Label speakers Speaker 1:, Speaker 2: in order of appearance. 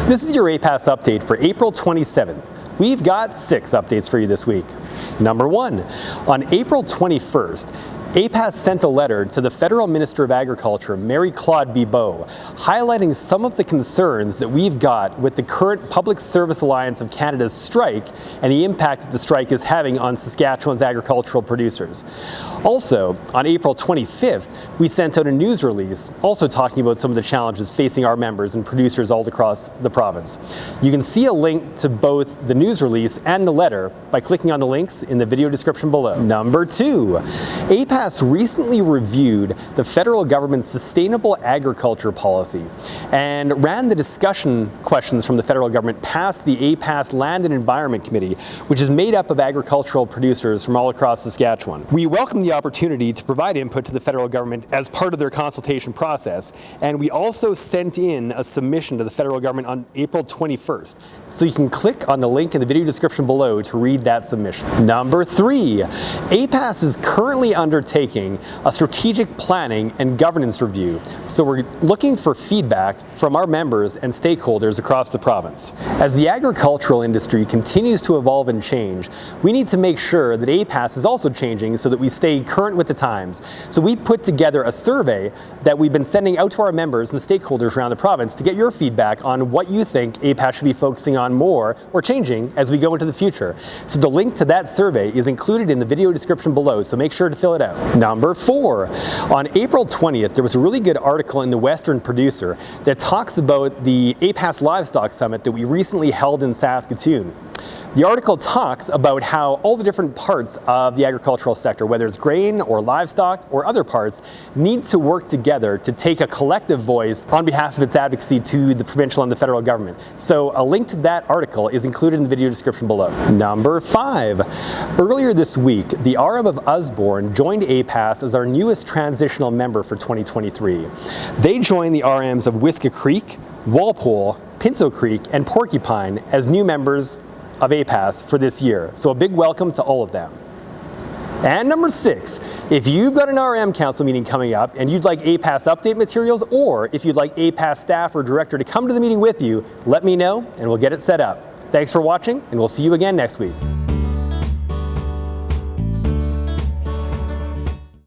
Speaker 1: This is your APAS update for April 27th. We've got 6 updates for you this week. Number 1, on April 21st, APAS sent a letter to the Federal Minister of Agriculture, Mary Claude Bibeau, highlighting some of the concerns that we've got with the current Public Service Alliance of Canada's strike and the impact that the strike is having on Saskatchewan's agricultural producers. Also, on April 25th, we sent out a news release also talking about some of the challenges facing our members and producers all across the province. You can see a link to both the news release and the letter by clicking on the links in the video description below. Number 2, APAS recently reviewed the federal government's sustainable agriculture policy and ran the discussion questions from the federal government past the APAS Land and Environment Committee, which is made up of agricultural producers from all across Saskatchewan. We welcome the opportunity to provide input to the federal government as part of their consultation process, and we also sent in a submission to the federal government on April 21st. So you can click on the link in the video description below to read that submission. Number 3, APAS is currently undertaking a strategic planning and governance review. So we're looking for feedback from our members and stakeholders across the province. As the agricultural industry continues to evolve and change, we need to make sure that APAS is also changing so that we stay current with the times. So we put together a survey that we've been sending out to our members and stakeholders around the province to get your feedback on what you think APAS should be focusing on more or changing as we go into the future. So the link to that survey is included in the video description below, so make sure to fill it out. Number 4, on April 20th, there was a really good article in the Western Producer that talks about the APAS Livestock Summit that we recently held in Saskatoon. The article talks about how all the different parts of the agricultural sector, whether it's grain or livestock or other parts, need to work together to take a collective voice on behalf of its advocacy to the provincial and the federal government. So a link to that article is included in the video description below. Number 5, earlier this week, the RM of Usborne joined APAS as our newest transitional member for 2023. They joined the RMs of Whiska Creek, Walpole, Pinto Creek, and Porcupine as new members of APAS for this year. So a big welcome to all of them. And number 6, if you've got an RM Council meeting coming up and you'd like APAS update materials, or if you'd like APAS staff or director to come to the meeting with you, let me know and we'll get it set up. Thanks for watching, and we'll see you again next week.